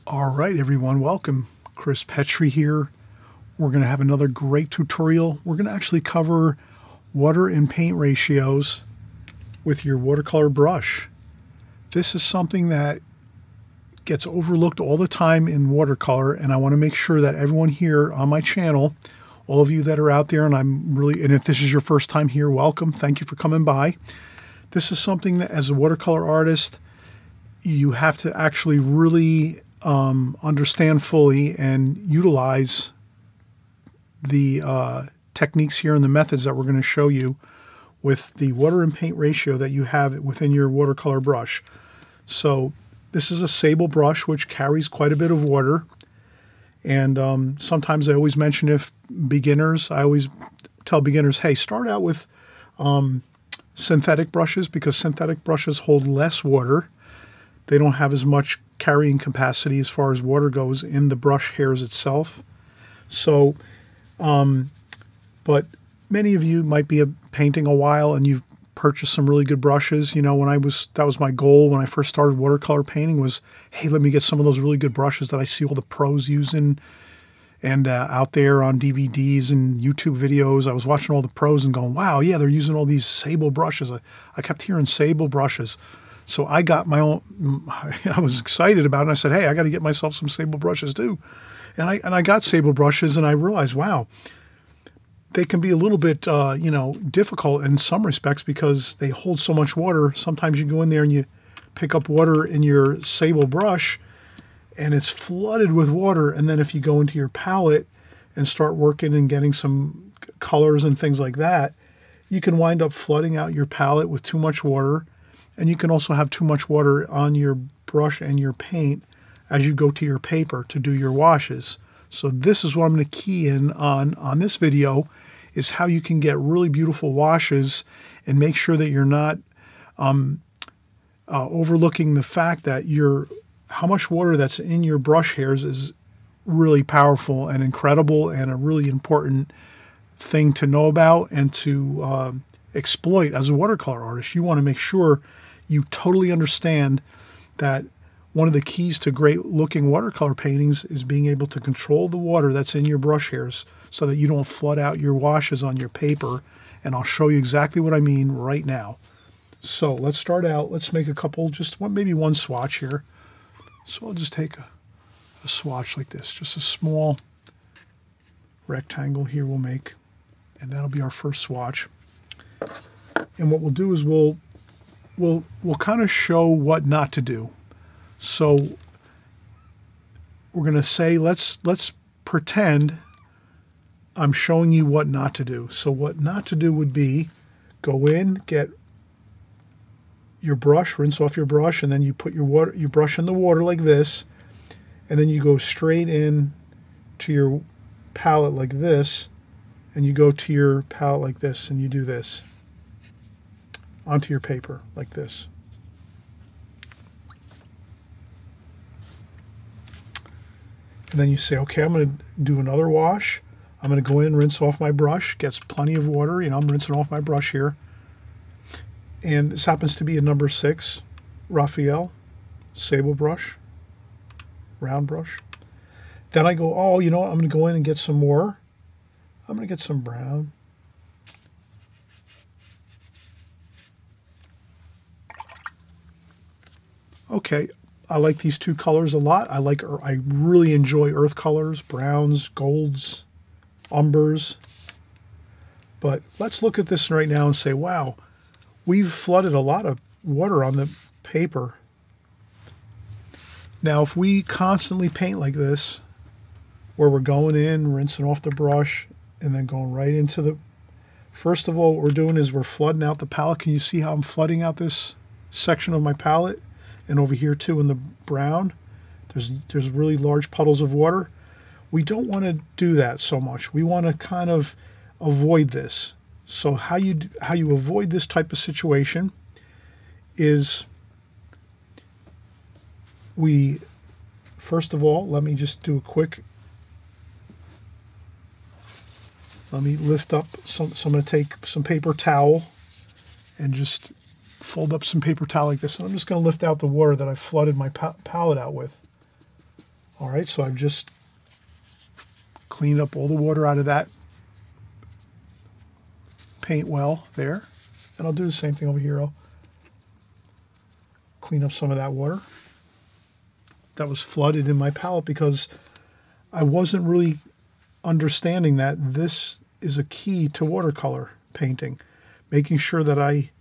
All right, everyone, welcome. Chris Petri here. We're going to have another great tutorial. We're going to actually cover water and paint ratios with your watercolor brush. This is something that gets overlooked all the time in watercolor, and I want to make sure that everyone here on my channel, all of you that are out there, and if this is your first time here, welcome. Thank you for coming by. This is something that as a watercolor artist, you have to actually really understand fully and utilize the techniques here and the methods that we're going to show you with the water and paint ratio that you have within your watercolor brush. So this is a sable brush which carries quite a bit of water, and sometimes I always mention I always tell beginners, hey, start out with synthetic brushes, because synthetic brushes hold less water. They don't have as much carrying capacity as far as water goes in the brush hairs itself. So, but many of you might be painting a while and you've purchased some really good brushes. You know, that was my goal when I first started watercolor painting was, hey, let me get some of those really good brushes that I see all the pros using and out there on DVDs and YouTube videos. I was watching all the pros and going, wow, yeah, they're using all these sable brushes. I kept hearing sable brushes. So I got my own, I was excited about it, and I said, hey, I got to get myself some sable brushes too. And I got sable brushes, and I realized, wow, they can be a little bit, difficult in some respects because they hold so much water. Sometimes you go in there and you pick up water in your sable brush, and it's flooded with water. And then if you go into your palette and start working and getting some colors and things like that, you can wind up flooding out your palette with too much water. And you can also have too much water on your brush and your paint as you go to your paper to do your washes. So this is what I'm going to key in on this video, is how you can get really beautiful washes and make sure that you're not overlooking the fact that how much water that's in your brush hairs is really powerful and incredible and a really important thing to know about and to exploit as a watercolor artist. You want to make sure you totally understand that one of the keys to great looking watercolor paintings is being able to control the water that's in your brush hairs so that you don't flood out your washes on your paper. And I'll show you exactly what I mean right now. So let's start out. Let's make a couple, maybe one swatch here. So I'll just take a swatch like this, just a small rectangle here we'll make, and that'll be our first swatch. And what we'll do is we'll kind of show what not to do. So we're going to say, let's pretend I'm showing you what not to do. So what not to do would be go in, get your brush, rinse off your brush, and then you put your brush in the water like this, and then you go straight in to your palette like this, and you go to your palette like this, and you do this onto your paper like this. And then you say, okay, I'm going to do another wash. I'm going to go in, rinse off my brush, gets plenty of water. You know, I'm rinsing off my brush here. And this happens to be a number 6 Raphael sable brush, round brush. Then I go, oh, you know what? I'm going to go in and get some more. I'm going to get some brown. Okay, I like these two colors a lot. I really enjoy earth colors, browns, golds, umbers. But let's look at this right now and say, wow, we've flooded a lot of water on the paper. Now, if we constantly paint like this, where we're going in, rinsing off the brush, and then going right into the... First of all, what we're doing is we're flooding out the palette. Can you see how I'm flooding out this section of my palette, and over here too in the brown, there's really large puddles of water. We don't want to do that so much. We want to kind of avoid this. So how you avoid this type of situation is first of all, let me just do a quick, let me lift up so I'm going to take some paper towel and just fold up some paper towel like this, and I'm just going to lift out the water that I flooded my palette out with. All right, so I've just cleaned up all the water out of that paint well there, and I'll do the same thing over here. I'll clean up some of that water that was flooded in my palette because I wasn't really understanding that this is a key to watercolor painting, making sure that I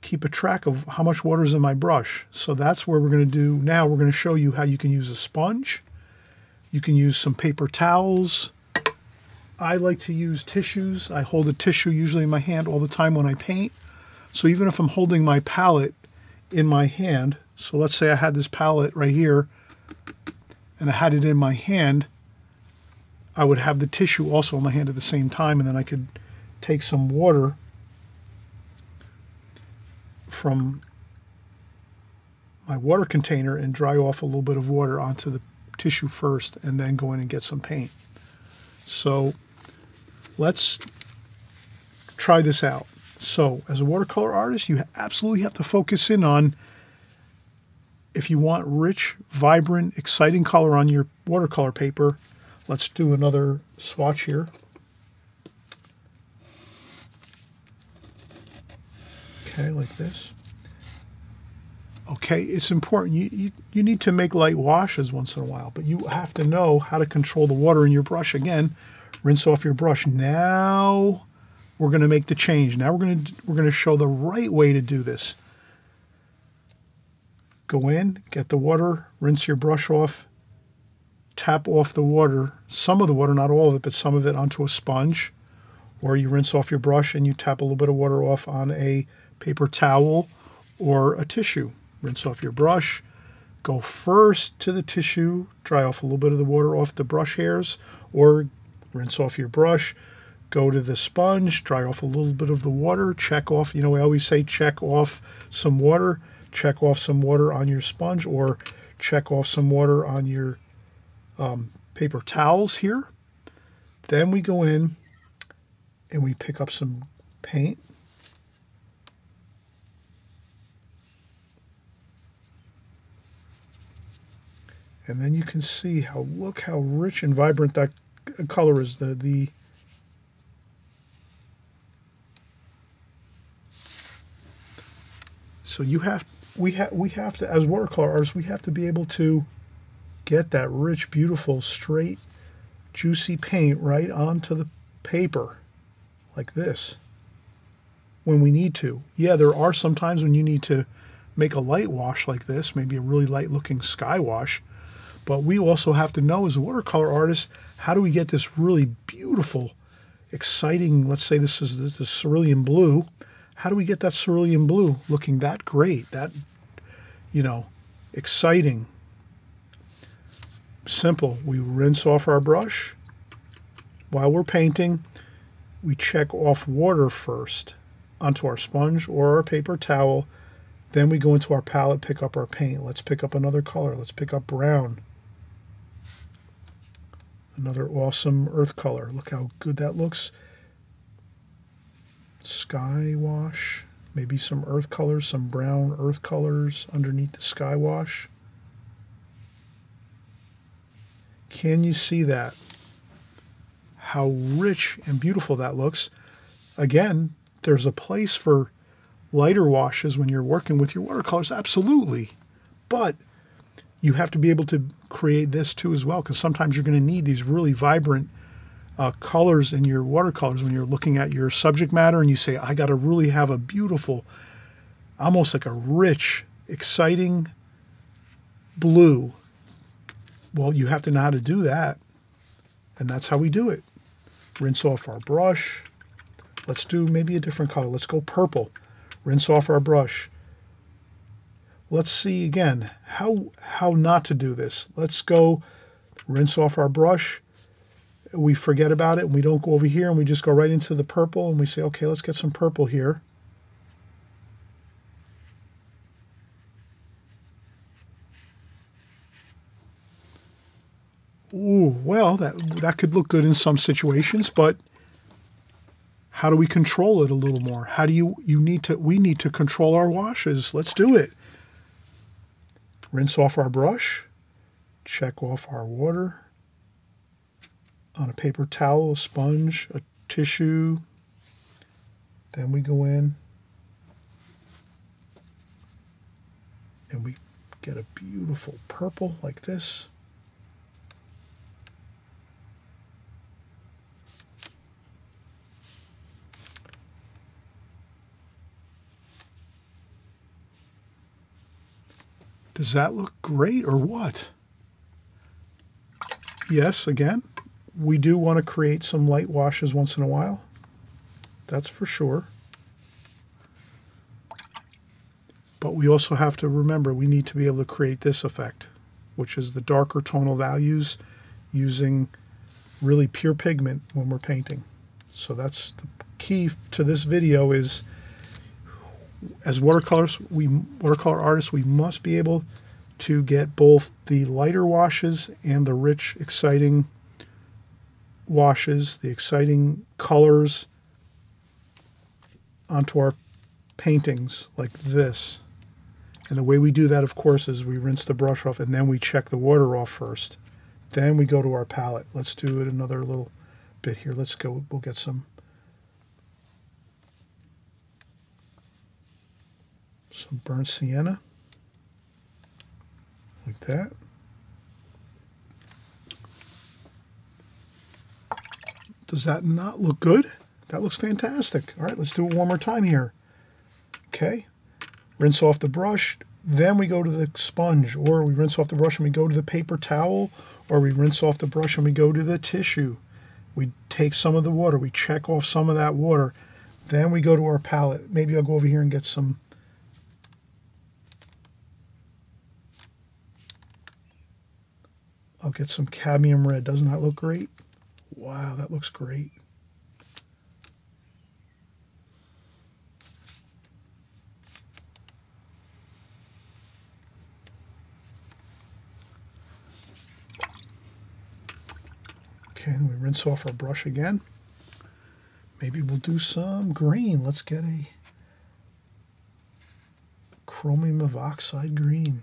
keep a track of how much water is in my brush. So that's where we're going to do now. We're going to show you how you can use a sponge. You can use some paper towels. I like to use tissues. I hold a tissue usually in my hand all the time when I paint. So even if I'm holding my palette in my hand, so let's say I had this palette right here and I had it in my hand, I would have the tissue also in my hand at the same time, and then I could take some water from my water container and dry off a little bit of water onto the tissue first and then go in and get some paint. So let's try this out. So as a watercolor artist, you absolutely have to focus in on, if you want rich, vibrant, exciting color on your watercolor paper, let's do another swatch here. Okay, like this. Okay, it's important. You need to make light washes once in a while, but you have to know how to control the water in your brush. Again, rinse off your brush. Now we're going to make the change. Now we're going to show the right way to do this. Go in, get the water, rinse your brush off, tap off the water, some of the water, not all of it, but some of it, onto a sponge, or you rinse off your brush and you tap a little bit of water off on a paper towel or a tissue. Rinse off your brush, go first to the tissue, dry off a little bit of the water off the brush hairs, or rinse off your brush, go to the sponge, dry off a little bit of the water, check off, we always say check off some water, check off some water on your sponge, or check off some water on your paper towels here. Then we go in and we pick up some paint. And then you can see look how rich and vibrant that color is. So we have to, as watercolor artists, we have to be able to get that rich, beautiful, straight, juicy paint right onto the paper like this when we need to. Yeah, there are some times when you need to make a light wash like this, maybe a really light looking sky wash. But we also have to know, as a watercolor artist, how do we get this really beautiful, exciting, let's say this is the cerulean blue. How do we get that cerulean blue looking that great, that, exciting? Simple. We rinse off our brush. While we're painting, we check off water first onto our sponge or our paper towel. Then we go into our palette, pick up our paint. Let's pick up another color. Let's pick up brown. Another awesome earth color. Look how good that looks. Sky wash. Maybe some earth colors, some brown earth colors underneath the sky wash. Can you see that? How rich and beautiful that looks. Again, there's a place for lighter washes when you're working with your watercolors, absolutely. But you have to be able to create this too as well, because sometimes you're going to need these really vibrant colors in your watercolors when you're looking at your subject matter and you say, I got to really have a beautiful, almost like a rich, exciting blue. Well, you have to know how to do that, and that's how we do it. Rinse off our brush. Let's do maybe a different color. Let's go purple. rinse off our brush. Let's see again how not to do this. Let's go rinse off our brush. We forget about it and we don't go over here and we just go right into the purple and we say, okay, let's get some purple here. Ooh, well, that could look good in some situations, but how do we control it a little more? How do we need to control our washes. Let's do it. Rinse off our brush, check off our water on a paper towel, a sponge, a tissue. Then we go in and we get a beautiful purple like this. Does that look great or what? Yes, again, we do want to create some light washes once in a while. That's for sure. But we also have to remember we need to be able to create this effect, which is the darker tonal values using really pure pigment when we're painting. So that's the key to this video is, as watercolor artists, we must be able to get both the lighter washes and the rich, exciting washes, the exciting colors onto our paintings like this. And the way we do that, of course, is we rinse the brush off and then we check the water off first. Then we go to our palette. Let's do it another little bit here. Let's go, we'll get some burnt sienna, like that. Does that not look good? That looks fantastic. All right, let's do it one more time here. Okay, rinse off the brush, then we go to the sponge, or we rinse off the brush and we go to the paper towel, or we rinse off the brush and we go to the tissue. We take some of the water, we check off some of that water, then we go to our palette. Maybe I'll go over here and get some cadmium red. Doesn't that look great? Wow, that looks great. Okay, then we rinse off our brush again. Maybe we'll do some green. Let's get a chromium of oxide green.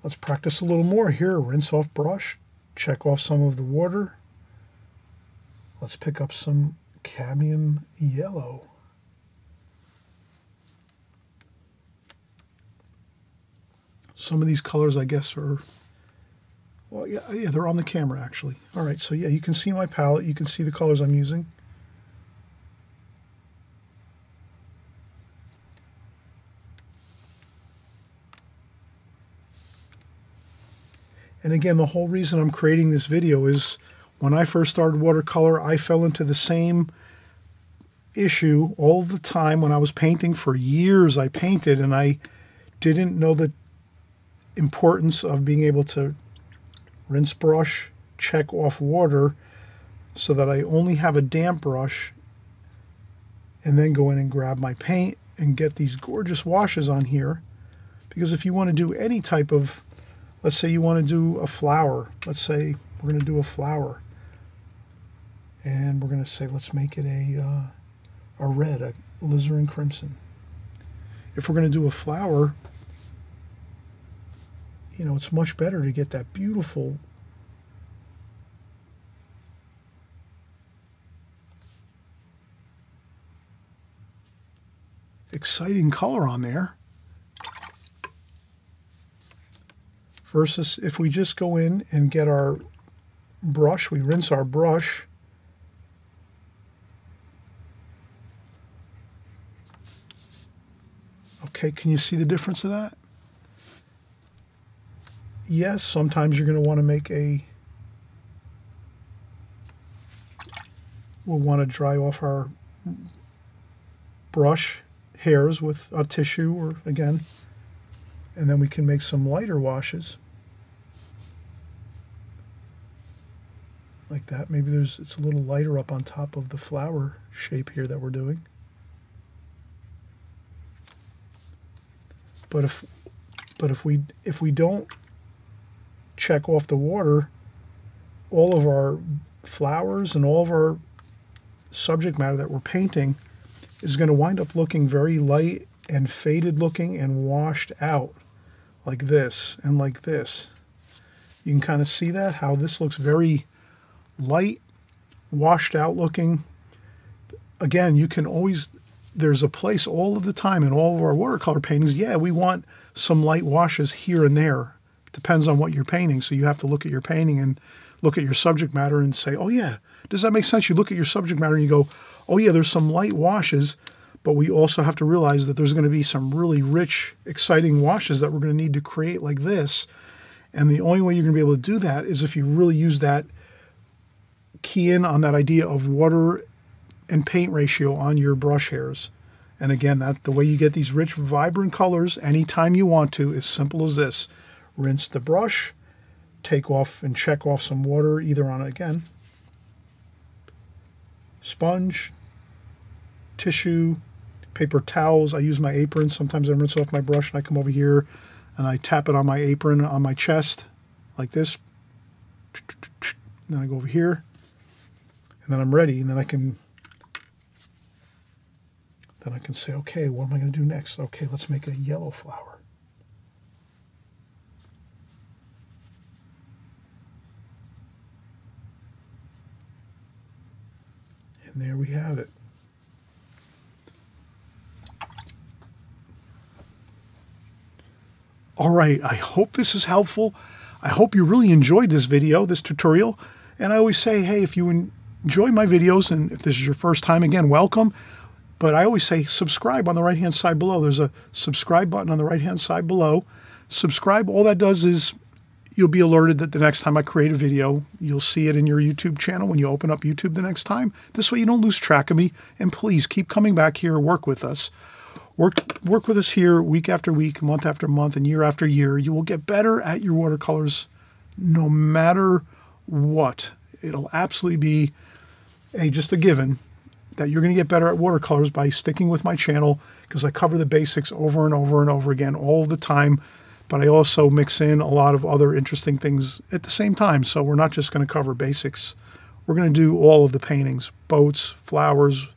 Let's practice a little more here. Rinse off brush, check off some of the water. Let's pick up some cadmium yellow. Some of these colors, I guess, are, well, yeah, they're on the camera actually. All right, so yeah, you can see my palette. You can see the colors I'm using. And again, the whole reason I'm creating this video is when I first started watercolor, I fell into the same issue all the time. When I was painting for years, I painted and I didn't know the importance of being able to rinse brush, check off water, so that I only have a damp brush and then go in and grab my paint and get these gorgeous washes on here. Because if you want to do any type of, let's say you want to do a flower. Let's say we're going to do a flower. And we're going to say, let's make it a red, a alizarin crimson. If we're going to do a flower, you know, it's much better to get that beautiful exciting color on there. Versus if we just go in and get our brush, we rinse our brush, Okay, can you see the difference of that? Yes, sometimes you're going to want to make we'll want to dry off our brush hairs with a tissue, or again, and then we can make some lighter washes like that. Maybe it's a little lighter up on top of the flower shape here that we're doing. But if we don't check off the water, all of our flowers and all of our subject matter that we're painting is going to wind up looking very light and faded looking and washed out like this and like this. You can kind of see that, how this looks very light, washed out looking. Again, you can always, there's a place all of the time in all of our watercolor paintings, yeah, we want some light washes here and there. Depends on what you're painting. So you have to look at your painting and look at your subject matter and say, oh yeah, does that make sense? You look at your subject matter and you go, oh yeah, there's some light washes, but we also have to realize that there's going to be some really rich, exciting washes that we're going to need to create like this. And the only way you're going to be able to do that is if you really use that, key in on that idea of water and paint ratio on your brush hairs. And again, that the way you get these rich, vibrant colors anytime you want to is simple as this. Rinse the brush, take off and check off some water either on, again, sponge, tissue, paper towels. I use my apron. Sometimes I rinse off my brush and I come over here and I tap it on my apron on my chest like this. And then I go over here and then I'm ready, and then I can say, okay, what am I going to do next? Okay, let's make a yellow flower. And there we have it. All right, I hope this is helpful. I hope you really enjoyed this video, this tutorial. And I always say, hey, if you enjoy my videos, and if this is your first time, again, welcome. But I always say subscribe on the right-hand side below. There's a subscribe button on the right-hand side below. Subscribe, all that does is you'll be alerted that the next time I create a video, you'll see it in your YouTube channel when you open up YouTube the next time. This way you don't lose track of me. And please keep coming back here, work with us. Work with us here week after week, month after month, and year after year. You will get better at your watercolors no matter what. It'll absolutely be just a given that you're going to get better at watercolors by sticking with my channel, because I cover the basics over and over and over again all the time, but I also mix in a lot of other interesting things at the same time. So we're not just going to cover basics. We're going to do all of the paintings, boats, flowers,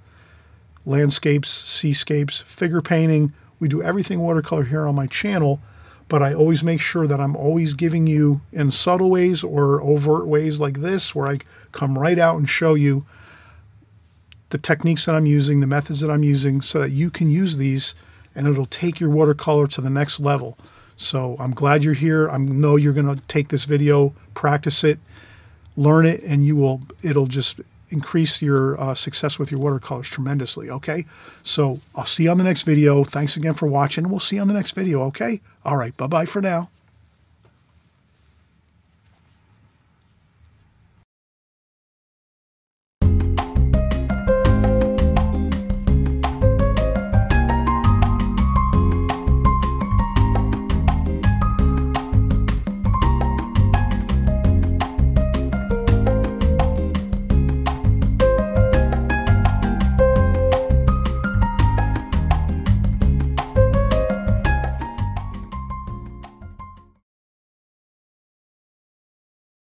landscapes, seascapes, figure painting. We do everything watercolor here on my channel, but I always make sure that I'm always giving you in subtle ways or overt ways like this, where I come right out and show you the techniques that I'm using, the methods that I'm using, so that you can use these and it'll take your watercolor to the next level. So I'm glad you're here. I know you're going to take this video, practice it, learn it, and it'll just increase your success with your watercolors tremendously, okay? So I'll see you on the next video. Thanks again for watching, and we'll see you on the next video, okay? All right, bye-bye for now.